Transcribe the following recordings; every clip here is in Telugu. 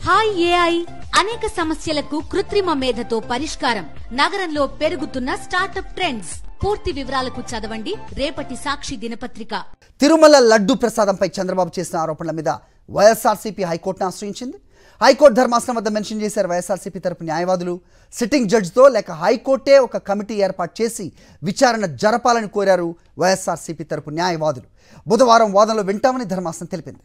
హాయ్ ఏఐ అనేక సమస్యలకు కృత్రిమ మేధతో పరిష్కారం. నగరంలో పెరుగుతున్న స్టార్టప్ ట్రెండ్స్. పూర్తి వివరాలకు చదవండి రేపటి సాక్షి దినపత్రిక. తిరుమల లడ్డు ప్రసాదంపై చంద్రబాబు చేసిన ఆరోపణల మీద వైఎస్ఆర్సీపీ హైకోర్టును ఆశ్రయించింది. హైకోర్టు ధర్మాసనం వద్ద మెన్షన్ చేశారు వైఎస్ఆర్సీపీ తరపు న్యాయవాదులు. సిట్టింగ్ జడ్జితో లేక హైకోర్టే ఒక కమిటీ ఏర్పాటు చేసి విచారణ జరపాలని కోరారు వైఎస్ఆర్సీపీ తరపు న్యాయవాదులు. బుధవారం వాదనలో వింటామని ధర్మాసనం తెలిపింది.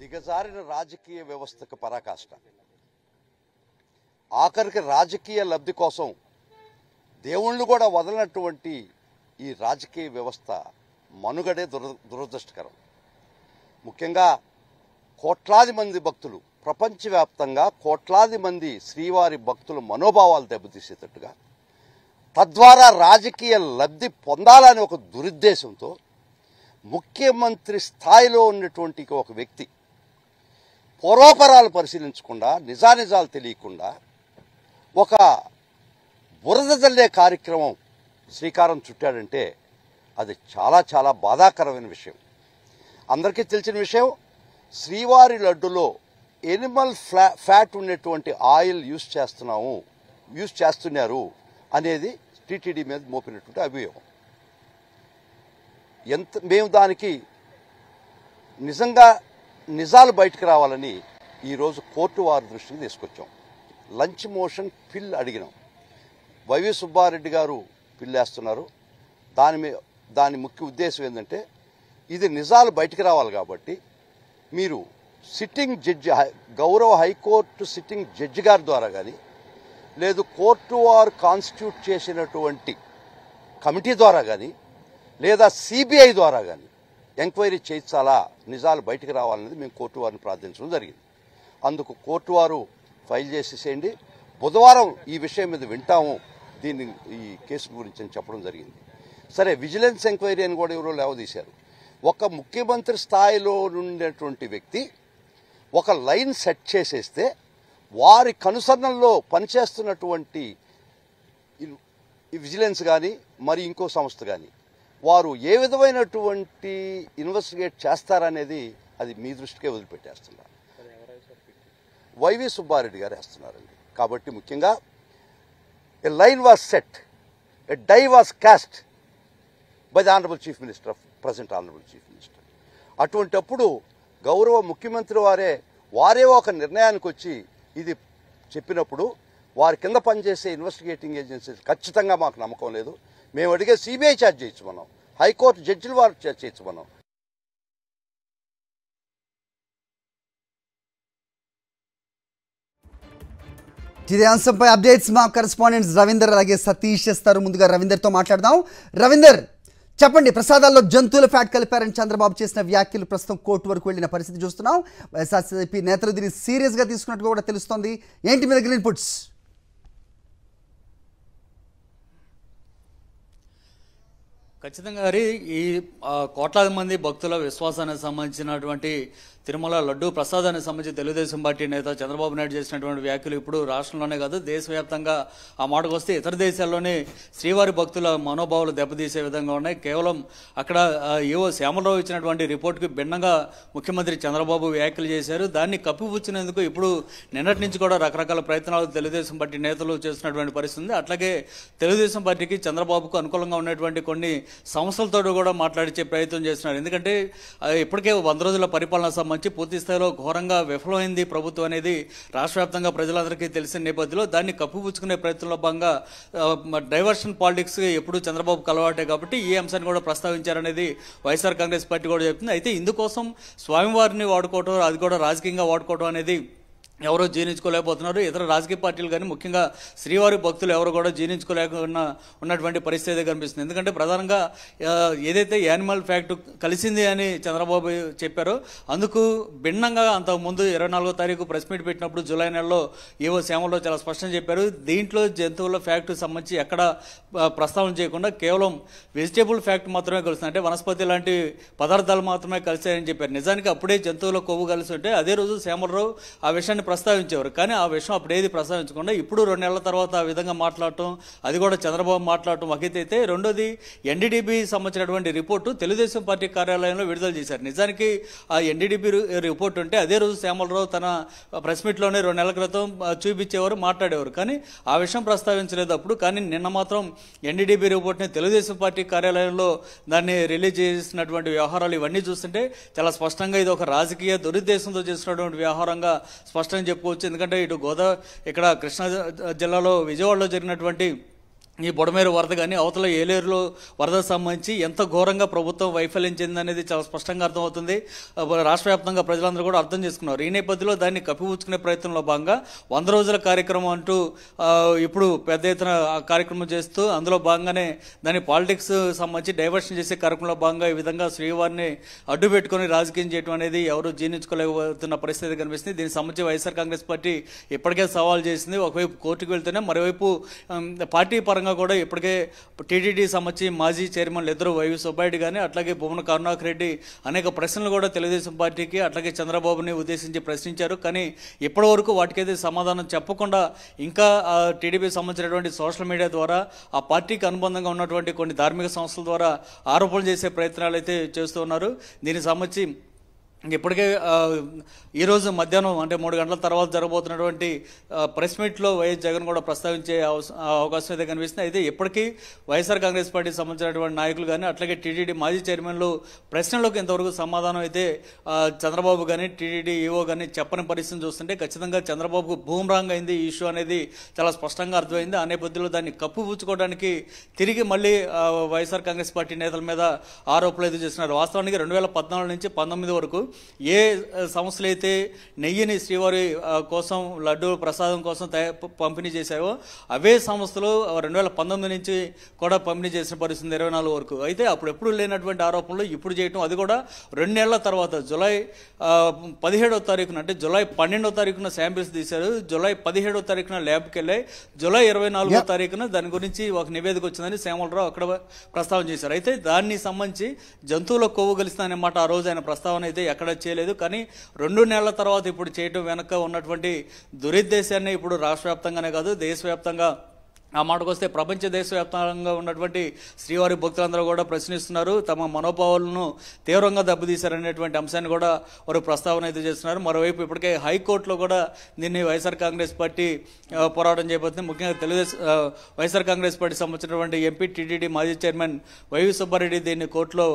దిగజారిన రాజకీయ వ్యవస్థకు పరాకాష్ట. ఆఖరికి రాజకీయ లబ్ధి కోసం దేవుళ్ళు కూడా వదలనటువంటి ఈ రాజకీయ వ్యవస్థ మనుగడే దురదృష్టకరం. ముఖ్యంగా కోట్లాది మంది భక్తులు, ప్రపంచవ్యాప్తంగా కోట్లాది మంది శ్రీవారి భక్తుల మనోభావాలు దెబ్బతీసేటట్టుగా, తద్వారా రాజకీయ లబ్ధి పొందాలని ఒక దురుద్దేశంతో ముఖ్యమంత్రి స్థాయిలో ఉన్నటువంటి ఒక వ్యక్తి పూర్వాపరాలు పరిశీలించకుండా, నిజానిజాలు తెలియకుండా ఒక బురద జల్లే కార్యక్రమం శ్రీకారం చుట్టాడంటే అది చాలా చాలా బాధాకరమైన విషయం. అందరికీ తెలిసిన విషయం, శ్రీవారి లడ్డులో ఎనిమల్ ఫ్యాట్ ఉన్నటువంటి ఆయిల్ యూజ్ చేస్తున్నారు అనేది టీటీడీ మీద మోపినటువంటి అభియోగం. మేము దానికి నిజాలు బయటకు రావాలని ఈరోజు కోర్టు వారి దృష్టికి తీసుకొచ్చాం. లంచ్ మోషన్ పిల్ అడిగినాం. వైవి సుబ్బారెడ్డి గారు పిల్లేస్తున్నారు. దాని ముఖ్య ఉద్దేశం ఏంటంటే, ఇది నిజాలు బయటకు రావాలి కాబట్టి మీరు సిట్టింగ్ జడ్జి, గౌరవ హైకోర్టు సిట్టింగ్ జడ్జి గారి ద్వారా కానీ, లేదు కోర్టు వారు కాన్స్టిట్యూట్ చేసినటువంటి కమిటీ ద్వారా కానీ, లేదా సిబిఐ ద్వారా కానీ ఎంక్వైరీ చేయించాలా, నిజాలు బయటకు రావాలనేది మేము కోర్టు వారిని ప్రార్థించడం జరిగింది. అందుకు కోర్టు వారు ఫైల్ చేసేసేయండి, బుధవారం ఈ విషయం మీద వింటాము ఈ కేసు గురించి అని చెప్పడం జరిగింది. సరే, విజిలెన్స్ ఎంక్వైరీ అని కూడా ఎవరో లేవదీశారు. ఒక ముఖ్యమంత్రి స్థాయిలో ఉండేటువంటి వ్యక్తి ఒక లైన్ సెట్ చేసేస్తే వారి కనుసరణల్లో పనిచేస్తున్నటువంటి విజిలెన్స్ కానీ మరి ఇంకో సంస్థ కానీ వారు ఏ విధమైనటువంటి ఇన్వెస్టిగేట్ చేస్తారనేది అది మీ దృష్టికే వదిలిపెట్టేస్తున్నారు. వైవి సుబ్బారెడ్డి గారు వేస్తున్నారండి. కాబట్టి ముఖ్యంగా a line was set, a die was cast by the honourable chief minister of present honourable chief minister. అటువంటప్పుడు గౌరవ ముఖ్యమంత్రి వారే ఒక నిర్ణయానికి వచ్చి ఇది చెప్పినప్పుడు వారి కింద పనిచేసే ఇన్వెస్టిగేటింగ్ ఏజెన్సీస్ ఖచ్చితంగా మాకు నమ్మకం లేదు. మేము అడిగే సిబిఐ ఛార్జ్ చేయించమన్నాం, హైకోర్టు జడ్జిల వారు ఛార్జ్ చేయించమన్నాం. ఇదే అంశంపై అప్డేట్స్ మా కరెస్పాండెంట్స్ రవీందర్ అలాగే సతీష్ చేస్తారు. ముందుగా రవీందర్తో మాట్లాడదాం. రవీందర్, చెప్పండి, ప్రసాదాల్లో జంతువుల ఫ్యాట్ కలిపారని చంద్రబాబు చేసిన వ్యాఖ్యలు ప్రస్తుతం కోర్టు వరకు వెళ్లిన పరిస్థితి చూస్తున్నాం. వైఎస్ఆర్సీపీ నేతలు దీన్ని సీరియస్గా తీసుకున్నట్టుగా కూడా తెలుస్తోంది. ఏంటి మీ దగ్గర ఇన్పుట్స్? ఖచ్చితంగా హరి, ఈ కోట్లాది మంది భక్తుల విశ్వాసానికి సంబంధించినటువంటి తిరుమల లడ్డు ప్రసాదానికి సంబంధించి తెలుగుదేశం పార్టీ నేత చంద్రబాబు నాయుడు చేసినటువంటి వ్యాఖ్యలు ఇప్పుడు రాష్ట్రంలోనే కాదు దేశవ్యాప్తంగా ఆ మాటకు వస్తే ఇతర దేశాల్లోనే శ్రీవారి భక్తుల మనోభావాలు దెబ్బతీసే విధంగా ఉన్నాయి. కేవలం అక్కడ ఏవో శ్యామలరావు ఇచ్చినటువంటి రిపోర్టుకి భిన్నంగా ముఖ్యమంత్రి చంద్రబాబు వ్యాఖ్యలు చేశారు. దాన్ని కప్పిపుచ్చినందుకు ఇప్పుడు నిన్నటి నుంచి కూడా రకరకాల ప్రయత్నాలు తెలుగుదేశం పార్టీ నేతలు చేస్తున్నటువంటి పరిస్థితి ఉంది. అట్లాగే తెలుగుదేశం పార్టీకి చంద్రబాబుకు అనుకూలంగా ఉన్నటువంటి కొన్ని సంస్థలతో కూడా మాట్లాడించే ప్రయత్నం చేస్తున్నారు. ఎందుకంటే ఇప్పటికే 100 రోజుల పరిపాలన సంబంధించి పూర్తి స్థాయిలో ఘోరంగా విఫలమైంది ప్రభుత్వం అనేది రాష్ట్ర వ్యాప్తంగా ప్రజలందరికీ తెలిసిన నేపథ్యంలో దాన్ని కప్పిపుచ్చుకునే ప్రయత్నంలో భాగంగా డైవర్షన్ పాలిటిక్స్ ఎప్పుడు చంద్రబాబుకు అలవాటే కాబట్టి ఈ అంశాన్ని కూడా ప్రస్తావించారనేది వైఎస్ఆర్ కాంగ్రెస్ పార్టీ కూడా చెప్తుంది. అయితే ఇందుకోసం స్వామివారిని వాడుకోవటం, అది కూడా రాజకీయంగా వాడుకోవటం అనేది ఎవరో జీర్ణించుకోలేకపోతున్నారు. ఇతర రాజకీయ పార్టీలు కానీ ముఖ్యంగా శ్రీవారి భక్తులు ఎవరు కూడా జీర్ణించుకోలేకుండా ఉన్నటువంటి పరిస్థితి కనిపిస్తుంది. ఎందుకంటే ప్రధానంగా ఏదైతే యానిమల్ ఫ్యాక్ట్ కలిసింది అని చంద్రబాబు చెప్పారో అందుకు భిన్నంగా అంతకుముందు 24వ తారీఖు ప్రెస్ మీట్ పెట్టినప్పుడు జూలై నెలలో ఏవో శ్యామలో చాలా స్పష్టం చెప్పారు. దీంట్లో జంతువుల ఫ్యాక్ట్ సంబంధించి ఎక్కడ ప్రస్తావన చేయకుండా కేవలం వెజిటేబుల్ ఫ్యాక్ట్ మాత్రమే కలుస్తుంది, అంటే వనస్పతి లాంటి పదార్థాలు మాత్రమే కలిసాయని చెప్పారు. నిజానికి అప్పుడే జంతువుల కొవ్వు కలిసి ఉంటే అదే రోజు శ్యామలరావు ఆ విషయాన్ని ప్రస్తావించేవారు. కానీ ఆ విషయం అప్పుడు ఏది ప్రస్తావించకుండా ఇప్పుడు 2 నెలల తర్వాత ఆ విధంగా మాట్లాడటం, అది కూడా చంద్రబాబు మాట్లాడటం ఒకటైతే, రెండోది ఎన్డీడీబీ సంబంధించినటువంటి రిపోర్టు తెలుగుదేశం పార్టీ కార్యాలయంలో విడుదల చేశారు. నిజానికి ఆ ఎన్డీడీబీ రిపోర్ట్ ఉంటే అదే రోజు శ్యామలరావు తన ప్రెస్ మీట్లోనే 2 నెలల క్రితం చూపించేవారు, మాట్లాడేవారు. కానీ ఆ విషయం ప్రస్తావించలేదు అప్పుడు. కానీ నిన్న మాత్రం ఎన్డీడీబీ రిపోర్ట్ని తెలుగుదేశం పార్టీ కార్యాలయంలో దాన్ని రిలీజ్ చేసినటువంటి వ్యవహారాలు ఇవన్నీ చూస్తుంటే చాలా స్పష్టంగా ఇది ఒక రాజకీయ దురుద్దేశంతో చేసినటువంటి వ్యవహారంగా స్పష్టంగా చెప్పుకోవచ్చు. ఎందుకంటే ఇటు ఇక్కడ కృష్ణా జిల్లాలో విజయవాడలో జరిగినటువంటి ఈ బుడమేరు వరద కానీ అవతల ఏలేరులో వరద సంబంధించి ఎంత ఘోరంగా ప్రభుత్వం వైఫల్యం చెందిందనేది చాలా స్పష్టంగా అర్థమవుతుంది. రాష్ట్ర వ్యాప్తంగా ప్రజలందరూ కూడా అర్థం చేసుకున్నారు. ఈ నేపథ్యంలో దాన్ని కప్పిపుచ్చుకునే ప్రయత్నంలో భాగంగా 100 రోజుల కార్యక్రమం అంటూ ఇప్పుడు పెద్ద ఎత్తున కార్యక్రమం చేస్తూ అందులో భాగంగానే దాని పాలిటిక్స్ సంబంధించి డైవర్షన్ చేసే కార్యక్రమంలో భాగంగా ఈ విధంగా శ్రీవారిని అడ్డు పెట్టుకుని రాజకీయం చేయడం అనేది ఎవరు జీర్ణించుకోలేకపోతున్న పరిస్థితి కనిపిస్తుంది. దీనికి సంబంధించి వైఎస్ఆర్ కాంగ్రెస్ పార్టీ ఇప్పటికే సవాల్ చేసింది. ఒకవైపు కోర్టుకు వెళ్తేనే మరోవైపు పార్టీ పరంగా కూడా ఇప్పటికే టీటీడీ సంబంధించి మాజీ చైర్మన్లు ఇద్దరు వైవి సుబ్బారెడ్డి కానీ అట్లాగే భువన కరుణాకర్ రెడ్డి అనేక ప్రశ్నలు కూడా తెలుగుదేశం పార్టీకి అట్లాగే చంద్రబాబుని ఉద్దేశించి ప్రశ్నించారు. కానీ ఇప్పటి వరకు వాటికైతే సమాధానం చెప్పకుండా ఇంకా టీడీపీ సంబంధించినటువంటి సోషల్ మీడియా ద్వారా ఆ పార్టీకి అనుబంధంగా ఉన్నటువంటి కొన్ని ధార్మిక సంస్థల ద్వారా ఆరోపణలు చేసే ప్రయత్నాలు అయితే చేస్తూ ఉన్నారు. దీనికి సంబంధించి ఇప్పటికే ఈరోజు మధ్యాహ్నం అంటే 3 గంటల తర్వాత జరగబోతున్నటువంటి ప్రెస్ మీట్లో వైఎస్ జగన్ కూడా ప్రస్తావించే అవకాశం అయితే కనిపిస్తుంది. అయితే ఇప్పటికీ వైఎస్ఆర్ కాంగ్రెస్ పార్టీకి సంబంధించినటువంటి నాయకులు కానీ అట్లాగే టీటీడీ మాజీ చైర్మన్లు ప్రశ్నలకు ఇంతవరకు సమాధానం అయితే చంద్రబాబు కానీ టీటీడీ ఈవో కానీ చెప్పని పరిస్థితిని చూస్తుంటే ఖచ్చితంగా చంద్రబాబుకు బూమరాంగ్ అయింది ఈ ఇష్యూ అనేది చాలా స్పష్టంగా అర్థమైంది. ఆ నేపథ్యంలో దాన్ని కప్పుపుచ్చుకోవడానికి తిరిగి మళ్ళీ వైఎస్ఆర్ కాంగ్రెస్ పార్టీ నేతల మీద ఆరోపణలు అయితే చేస్తున్నారు. వాస్తవానికి 2014 నుంచి 19 వరకు ఏ సంస్థలు అయితే నెయ్యిని శ్రీవారి కోసం లడ్డు ప్రసాదం కోసం పంపిణీ చేశావో అవే సంస్థలు 2019 నుంచి కూడా పంపిణీ చేసిన పరిస్థితి 24 వరకు. అయితే అప్పుడు ఎప్పుడు లేనటువంటి ఆరోపణలు ఇప్పుడు చేయటం, అది కూడా 2 నెలల తర్వాత జూలై 17వ తారీఖున అంటే జూలై 12వ తారీఖున శాంపిల్స్ తీశారు. జూలై 17వ తారీఖున ల్యాబ్కి వెళ్ళాయి. జూలై 24వ తారీఖున దాని గురించి ఒక నివేదిక వచ్చిందని శ్యామలరావు అక్కడ ప్రస్తావన చేశారు. అయితే దాన్ని సంబంధించి జంతువుల కొవ్వు కలిసిందనే మాట ఆ రోజు ఆయన ప్రస్తావన అయితే ఎక్కడ చేయలేదు. కానీ 2 నెలల తర్వాత ఇప్పుడు చేయటం వెనక ఉన్నటువంటి దురుద్దేశాన్ని ఇప్పుడు రాష్ట్ర వ్యాప్తంగానే కాదు దేశవ్యాప్తంగా ఆ మాటకు వస్తే ప్రపంచ దేశవ్యాప్తంగా ఉన్నటువంటి శ్రీవారి భక్తులందరూ కూడా ప్రశ్నిస్తున్నారు. తమ మనోభావాలను తీవ్రంగా దెబ్బతీశారనేటువంటి అంశాన్ని కూడా వారు ప్రస్తావన అయితే చేస్తున్నారు. మరోవైపు ఇప్పటికే హైకోర్టులో కూడా దీన్ని వైఎస్ఆర్ కాంగ్రెస్ పార్టీ పోరాటం చేయబోతుంది. ముఖ్యంగా వైఎస్ఆర్ కాంగ్రెస్ పార్టీ సంబంధించినటువంటి ఎంపీ టీటీడీ మాజీ చైర్మన్ వైవి సుబ్బారెడ్డి దీన్ని కోర్టులో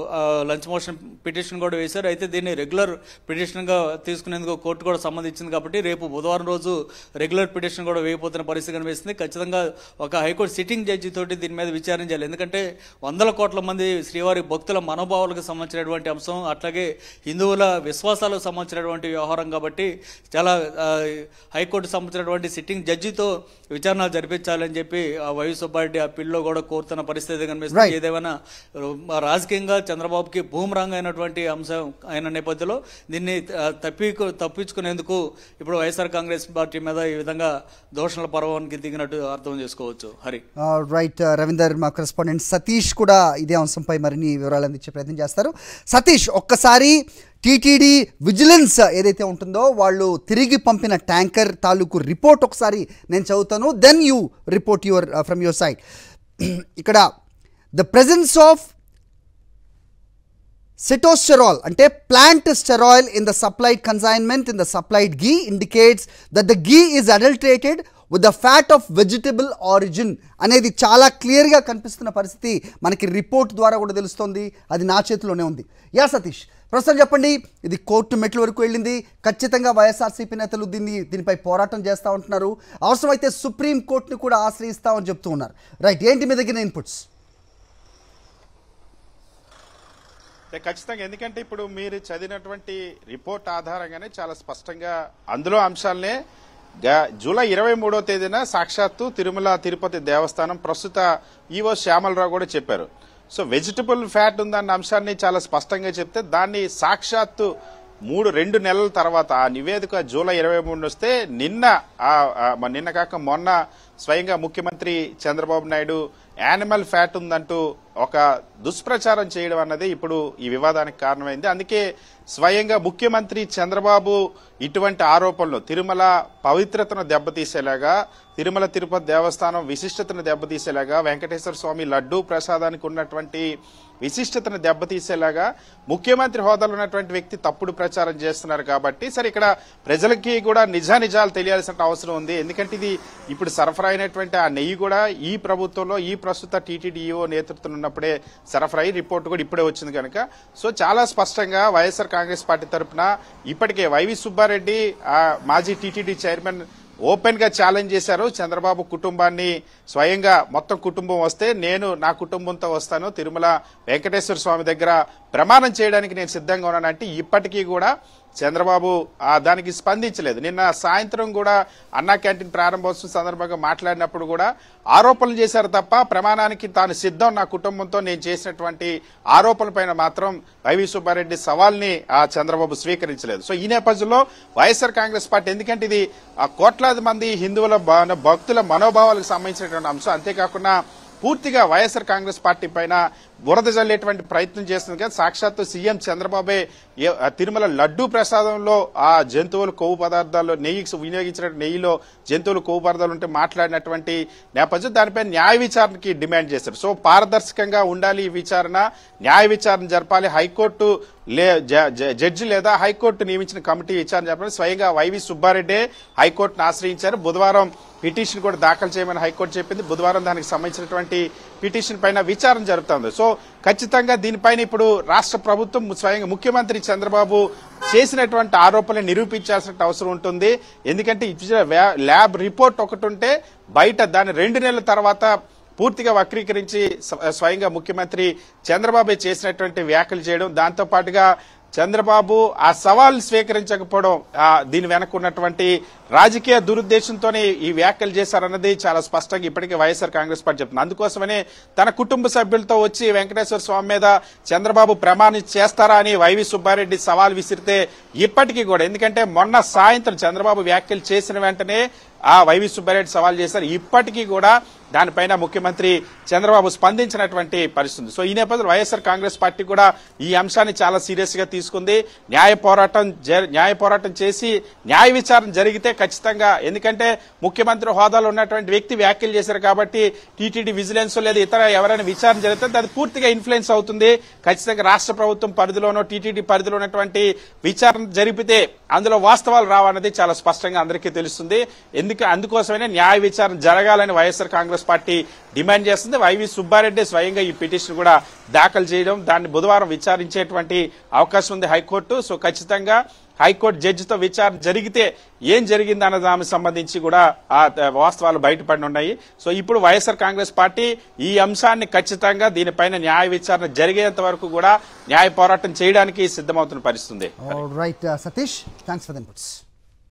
లంచ్ మోషన్ పిటిషన్ కూడా వేశారు. అయితే దీన్ని రెగ్యులర్ పిటిషన్గా తీసుకునేందుకు కోర్టు కూడా సంబంధించింది కాబట్టి రేపు బుధవారం రోజు రెగ్యులర్ పిటిషన్ కూడా వేయబోతున్న పరిస్థితి కనిపిస్తుంది. ఖచ్చితంగా ఒక హైకోర్టు సిట్టింగ్ జడ్జి తోటి దీని మీద విచారణ చేయాలి. ఎందుకంటే 100 కోట్ల మంది శ్రీవారి భక్తుల మనోభావాలకు సంబంధించినటువంటి అంశం, అట్లాగే హిందువుల విశ్వాసాలకు సంబంధించినటువంటి వ్యవహారం కాబట్టి చాలా హైకోర్టు సంబంధించినటువంటి సిట్టింగ్ జడ్జితో విచారణ జరిపించాలని చెప్పి వైవి సుబ్బారెడ్డి ఆ పిల్లో కూడా కోరుతున్న పరిస్థితి కనిపిస్తుంది. ఏదేమైనా రాజకీయంగా చంద్రబాబుకి బూమరాంగ్ అయినటువంటి అంశం అయిన నేపథ్యంలో దీన్ని తప్పించుకునేందుకు ఇప్పుడు వైఎస్ఆర్ కాంగ్రెస్ పార్టీ మీద ఈ విధంగా దోషణల పర్వానికి దిగినట్టు అర్థం చేసుకోవచ్చు. హరి రైట్. రవీందర్, మా కరెస్పాండెంట్ సతీష్ కూడా ఇదే అంశంపై మరిన్ని వివరాలు అందించే ప్రయత్నం చేస్తారు. సతీష్, ఒక్కసారి టీటీడీ విజిలెన్స్ ఏదైతే ఉంటుందో వాళ్ళు తిరిగి పంపిన ట్యాంకర్ తాలూకు రిపోర్ట్ ఒకసారి నేను చదువుతాను, then you report from your side. ఇక్కడ the presence of cetosterol ante plant steroid in the supplied consignment in the supplied ghee indicates that the ghee is adulterated with the fat of vegetable origin అనేది చాలా క్లియర్గా కనిపిస్తున్న పరిస్థితి మనకి రిపోర్ట్ ద్వారా కూడా తెలుస్తుంది. అది నా చేతిలోనే ఉంది. యా సతీష్, ప్రస్తుతం చెప్పండి, ఇది కోర్టు మెట్ల వరకు వెళ్ళింది. ఖచ్చితంగా వైఎస్ఆర్సీపీ నేతలు దీనిపై పోరాటం చేస్తూ ఉంటున్నారు. అవసరమైతే సుప్రీం కోర్టుని కూడా ఆశ్రయిస్తామని చెప్తూ ఉన్నారు. రైట్, ఏంటి మీ దగ్గర ఇన్పుట్స్? ఖచ్చితంగా, ఎందుకంటే ఇప్పుడు మీరు చదివినటువంటి రిపోర్ట్ ఆధారంగానే చాలా స్పష్టంగా అందులో అంశాలనే జూలై 23వ తేదీన సాక్షాత్తు తిరుమల తిరుపతి దేవస్థానం ప్రస్తుత ఈవో శ్యామలరావు కూడా చెప్పారు. సో వెజిటబుల్ ఫ్యాట్ ఉందన్న అంశాన్ని చాలా స్పష్టంగా చెప్తే దాన్ని సాక్షాత్తు రెండు నెలల తర్వాత ఆ నివేదిక జూలై 23 వస్తే నిన్న కాక మొన్న స్వయంగా ముఖ్యమంత్రి చంద్రబాబు నాయుడు యానిమల్ ఫ్యాట్ ఉందంటూ ఒక దుష్ప్రచారం చేయడం అన్నది ఇప్పుడు ఈ వివాదానికి కారణమైంది. అందుకే స్వయంగా ముఖ్యమంత్రి చంద్రబాబు ఇటువంటి ఆరోపణలు తిరుమల పవిత్రతను దెబ్బతీసేలాగా, తిరుమల తిరుపతి దేవస్థానం విశిష్టతను దెబ్బతీసేలాగా, వెంకటేశ్వర స్వామి లడ్డూ ప్రసాదానికి ఉన్నటువంటి విశిష్టతను దెబ్బతీసేలాగా ముఖ్యమంత్రి హోదాలో ఉన్నటువంటి వ్యక్తి తప్పుడు ప్రచారం చేస్తున్నారు. కాబట్టి సరే ఇక్కడ ప్రజలకి కూడా నిజాలు తెలియాల్సిన అవసరం ఉంది. ఎందుకంటే ఇది ఇప్పుడు సరఫరా అయినటువంటి ఆ నెయ్యి కూడా ఈ ప్రభుత్వంలో ఈ ప్రస్తుత టీటీడీఓ నేతృత్వం ఉన్నప్పుడే సరఫరా అయ్యి రిపోర్ట్ కూడా ఇప్పుడే వచ్చింది కనుక సో చాలా స్పష్టంగా వైఎస్ఆర్ కాంగ్రెస్ పార్టీ తరఫున ఇప్పటికే వైవి సుబ్బారెడ్డి మాజీ టీటీడీ చైర్మన్ ఓపెన్ గా ఛాలెంజ్ చేశారు. చంద్రబాబు కుటుంబాన్ని స్వయంగా మొత్తం కుటుంబం వస్తే నేను నా కుటుంబంతో వస్తాను, తిరుమల వెంకటేశ్వర స్వామి దగ్గర ప్రమాణం చేయడానికి నేను సిద్ధంగా ఉన్నానంటే ఇప్పటికీ కూడా చంద్రబాబు దానికి స్పందించలేదు. నిన్న సాయంత్రం కూడా అన్నా క్యాంటీన్ ప్రారంభోత్సవం సందర్భంగా మాట్లాడినప్పుడు కూడా ఆరోపణలు చేశారు తప్ప ప్రమాణానికి తాను సిద్ధం నా కుటుంబంతో నేను చేసినటువంటి ఆరోపణలపైన మాత్రం వైవి సుబ్బారెడ్డి సవాల్ని చంద్రబాబు స్వీకరించలేదు. సో ఈ నేపథ్యంలో వైఎస్ఆర్ కాంగ్రెస్ పార్టీ ఎందుకంటే ఇది కోట్లాది మంది హిందువుల భక్తుల మనోభావాలకు సంబంధించినటువంటి అంశం, అంతేకాకుండా పూర్తిగా వైఎస్ఆర్ కాంగ్రెస్ పార్టీ పైన బురద జల్లేటువంటి ప్రయత్నం చేస్తుంది కదా. సాక్షాత్తు సీఎం చంద్రబాబే తిరుమల లడ్డూ ప్రసాదంలో ఆ జంతువుల కొవ్వు పదార్థాల్లో వినియోగించిన నెయ్యిలో జంతువుల కొవ్వు పదార్థాలు ఉంటే మాట్లాడినటువంటి నేపథ్యం దానిపై న్యాయ విచారణకి డిమాండ్ చేశారు. సో పారదర్శకంగా ఉండాలి ఈ విచారణ, న్యాయ విచారణ జరపాలి, హైకోర్టు జడ్జి లేదా హైకోర్టు నియమించిన కమిటీ విచారణ జరపాలి. స్వయంగా వైవి సుబ్బారెడ్డి హైకోర్టును ఆశ్రయించారు. బుధవారం పిటిషన్ కూడా దాఖలు చేయమని హైకోర్టు చెప్పింది. బుధవారం దానికి సంబంధించినటువంటి పిటిషన్ పైన విచారణ జరుగుతోంది. సో ఖచ్చితంగా దీనిపైన ఇప్పుడు రాష్ట్ర ప్రభుత్వం స్వయంగా ముఖ్యమంత్రి చంద్రబాబు చేసినటువంటి ఆరోపణలు నిరూపించాల్సిన అవసరం ఉంటుంది. ఎందుకంటే ల్యాబ్ రిపోర్ట్ ఒకటి ఉంటే బయట దాని 2 నెలల తర్వాత పూర్తిగా వక్రీకరించి స్వయంగా ముఖ్యమంత్రి చంద్రబాబు చేసినటువంటి వ్యాఖ్యలు చేయడం, దాంతో పాటుగా చంద్రబాబు ఆ సవాల్ స్వీకరించకపోవడం, దీని వెనక ఉన్నటువంటి రాజకీయ దురుద్దేశంతోనే ఈ వ్యాఖ్యలు చేశారన్నది చాలా స్పష్టంగా ఇప్పటికే వైఎస్ఆర్ కాంగ్రెస్ పార్టీ చెప్తుంది. అందుకోసమనే తన కుటుంబ సభ్యులతో వచ్చి వెంకటేశ్వర స్వామి మీద చంద్రబాబు ప్రమాణం చేస్తారా అని వైవి సుబ్బారెడ్డి సవాల్ విసిరితే ఇప్పటికీ కూడా, ఎందుకంటే మొన్న సాయంత్రం చంద్రబాబు వ్యాఖ్యలు చేసిన వెంటనే వైవి సుబ్బారెడ్డి సవాల్ చేశారు, ఇప్పటికీ కూడా దానిపైన ముఖ్యమంత్రి చంద్రబాబు స్పందించినటువంటి పరిస్థితి. సో ఈ నేపథ్యంలో వైఎస్ఆర్ కాంగ్రెస్ పార్టీ కూడా ఈ అంశాన్ని చాలా సీరియస్ గా తీసుకుంది. న్యాయ పోరాటం చేసి న్యాయ విచారణ జరిగితే ఖచ్చితంగా, ఎందుకంటే ముఖ్యమంత్రి హోదాలో ఉన్నటువంటి వ్యక్తి వ్యాఖ్యలు చేశారు కాబట్టి టీటీడీ విజిలెన్స్ లేదా ఇతర ఎవరైనా విచారణ జరిగితే అది పూర్తిగా ఇన్ఫ్లుయెన్స్ అవుతుంది. ఖచ్చితంగా రాష్ట్ర ప్రభుత్వం పరిధిలోనో టీటీడీ పరిధిలో ఉన్నటువంటి విచారణ జరిపితే అందులో వాస్తవాలు రావన్నది చాలా స్పష్టంగా అందరికీ తెలుస్తుంది. అందుకోసమే న్యాయ విచారణ జరగాలని వైఎస్ఆర్ కాంగ్రెస్ పార్టీ డిమాండ్ చేస్తుంది. వైవి సుబ్బారెడ్డి స్వయంగా ఈ పిటిషన్ కూడా దాఖలు చేయడం, దాన్ని బుధవారం విచారించేటువంటి అవకాశం ఉంది హైకోర్టు. సో ఖచ్చితంగా హైకోర్టు జడ్జితో విచారణ జరిగితే ఏం జరిగింది అన్న దానికి సంబంధించి కూడా ఆ వాస్తవాలు బయటపడి ఉన్నాయి. సో ఇప్పుడు వైఎస్ఆర్ కాంగ్రెస్ పార్టీ ఈ అంశాన్ని ఖచ్చితంగా దీనిపైన న్యాయ విచారణ జరిగేంత వరకు కూడా న్యాయ పోరాటం చేయడానికి సిద్ధమవుతున్న పరిస్థితి. Right Satish, thanks for the inputs.